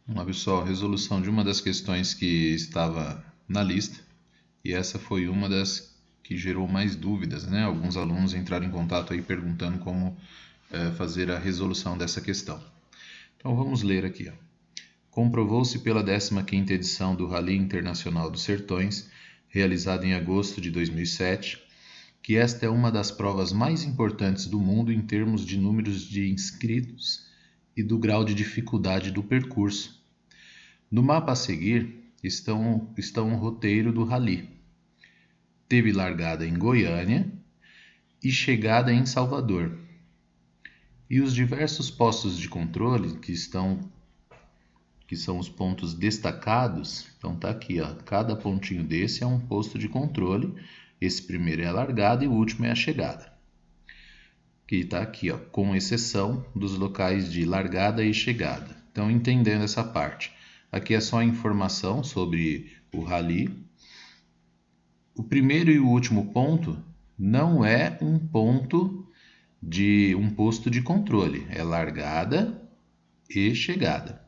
Vamos lá, pessoal, resolução de uma das questões que estava na lista, e essa foi uma das que gerou mais dúvidas, né? Alguns alunos entraram em contato aí perguntando como fazer a resolução dessa questão. Então vamos ler aqui, ó. Comprovou-se pela 15ª edição do Rally Internacional dos Sertões, realizada em agosto de 2007, que esta é uma das provas mais importantes do mundo em termos de números de inscritos e do grau de dificuldade do percurso. No mapa a seguir estão um roteiro do rally. Teve largada em Goiânia e chegada em Salvador. E os diversos postos de controle que são os pontos destacados, então tá aqui, ó, cada pontinho desse é um posto de controle. Esse primeiro é a largada e o último é a chegada. Que está aqui, ó, com exceção dos locais de largada e chegada. Então, entendendo essa parte. Aqui é só informação sobre o rally. O primeiro e o último ponto não é um ponto de um posto de controle, é largada e chegada.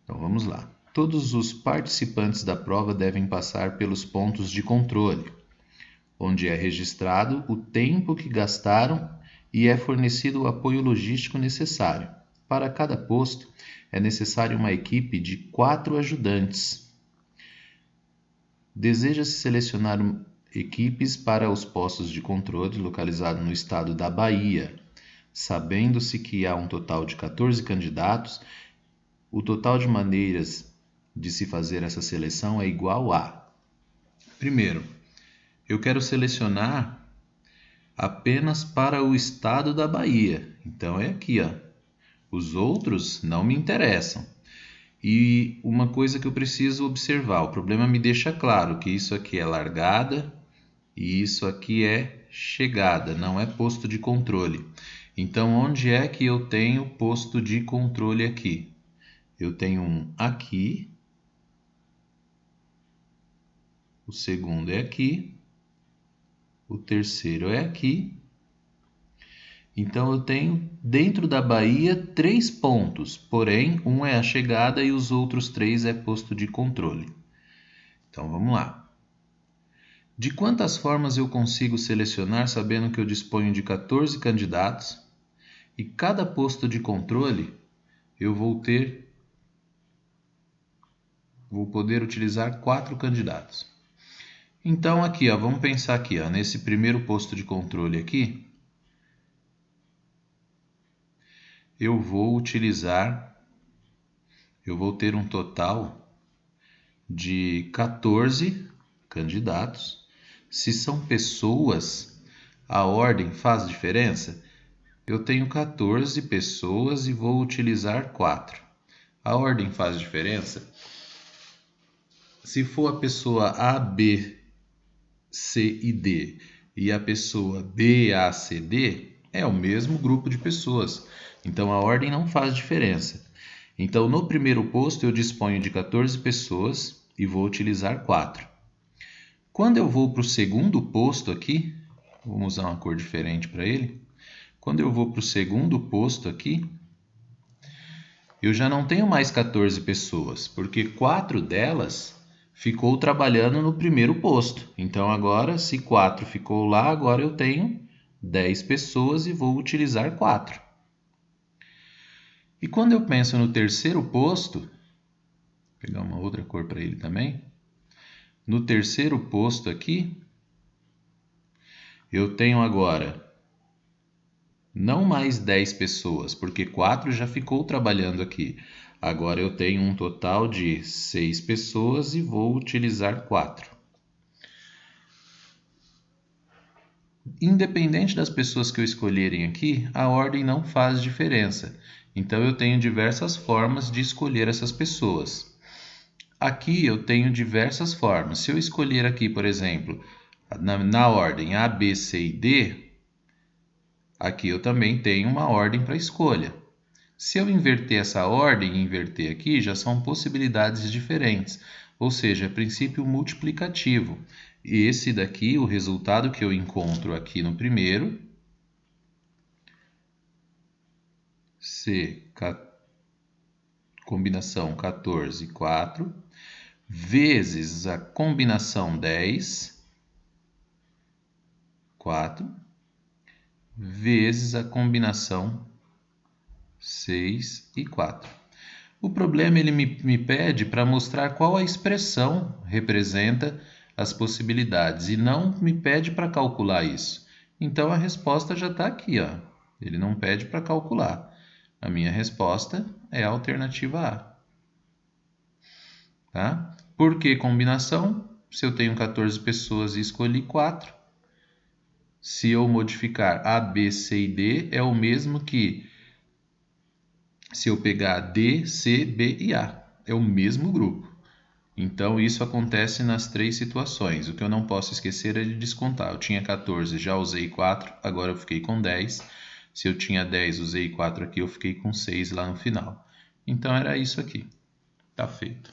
Então vamos lá. Todos os participantes da prova devem passar pelos pontos de controle, onde é registrado o tempo que gastaram e é fornecido o apoio logístico necessário. Para cada posto, é necessária uma equipe de 4 ajudantes. Deseja-se selecionar equipes para os postos de controle localizados no estado da Bahia, sabendo-se que há um total de 14 candidatos. O total de maneiras de se fazer essa seleção é igual a: primeiro, eu quero selecionar apenas para o estado da Bahia. Então é aqui, ó. Os outros não me interessam. E uma coisa que eu preciso observar, o problema me deixa claro que isso aqui é largada e isso aqui é chegada, não é posto de controle. Então, onde é que eu tenho posto de controle aqui? Eu tenho um aqui, o segundo é aqui, o terceiro é aqui. Então eu tenho dentro da Bahia 3 pontos, porém um é a chegada e os outros 3 é posto de controle. Então vamos lá. De quantas formas eu consigo selecionar sabendo que eu disponho de 14 candidatos e cada posto de controle eu vou poder utilizar 4 candidatos. Então aqui, ó, vamos pensar aqui, ó, nesse primeiro posto de controle aqui, eu vou ter um total de 14 candidatos. Se são pessoas, a ordem faz diferença? Eu tenho 14 pessoas e vou utilizar 4. A ordem faz diferença? Se for a pessoa A, B, C e D e a pessoa B, A, C, D, é o mesmo grupo de pessoas. Então a ordem não faz diferença. Então no primeiro posto eu disponho de 14 pessoas e vou utilizar 4. Quando eu vou para o segundo posto aqui, vamos usar uma cor diferente para ele. Quando eu vou para o segundo posto aqui, eu já não tenho mais 14 pessoas, porque 4 delas ficou trabalhando no primeiro posto. Então agora, se 4 ficou lá, agora eu tenho 10 pessoas e vou utilizar 4. E quando eu penso no terceiro posto, vou pegar uma outra cor para ele também. No terceiro posto aqui, eu tenho agora não mais 10 pessoas, porque 4 já ficou trabalhando aqui. Agora eu tenho um total de 6 pessoas e vou utilizar 4. Independente das pessoas que eu escolherem aqui, a ordem não faz diferença. Então eu tenho diversas formas de escolher essas pessoas. Aqui eu tenho diversas formas. Se eu escolher aqui, por exemplo, na ordem A, B, C e D, aqui eu também tenho uma ordem para escolha. Se eu inverter essa ordem e inverter aqui, já são possibilidades diferentes, ou seja, é princípio multiplicativo. Esse daqui, o resultado que eu encontro aqui no primeiro, C combinação 14 e 4, vezes a combinação 10, 4, vezes a combinação 6 e 4. O problema, ele me pede para mostrar qual a expressão representa as possibilidades e não me pede para calcular isso. Então a resposta já está aqui, ó. Ele não pede para calcular. A minha resposta é a alternativa A. Tá? Por que combinação? Se eu tenho 14 pessoas e escolhi 4, se eu modificar A, B, C e D, é o mesmo que se eu pegar D, C, B e A. É o mesmo grupo. Então, isso acontece nas 3 situações. O que eu não posso esquecer é de descontar. Eu tinha 14, já usei 4, agora eu fiquei com 10. Se eu tinha 10, usei 4 aqui, eu fiquei com 6 lá no final. Então, era isso aqui. Tá feito.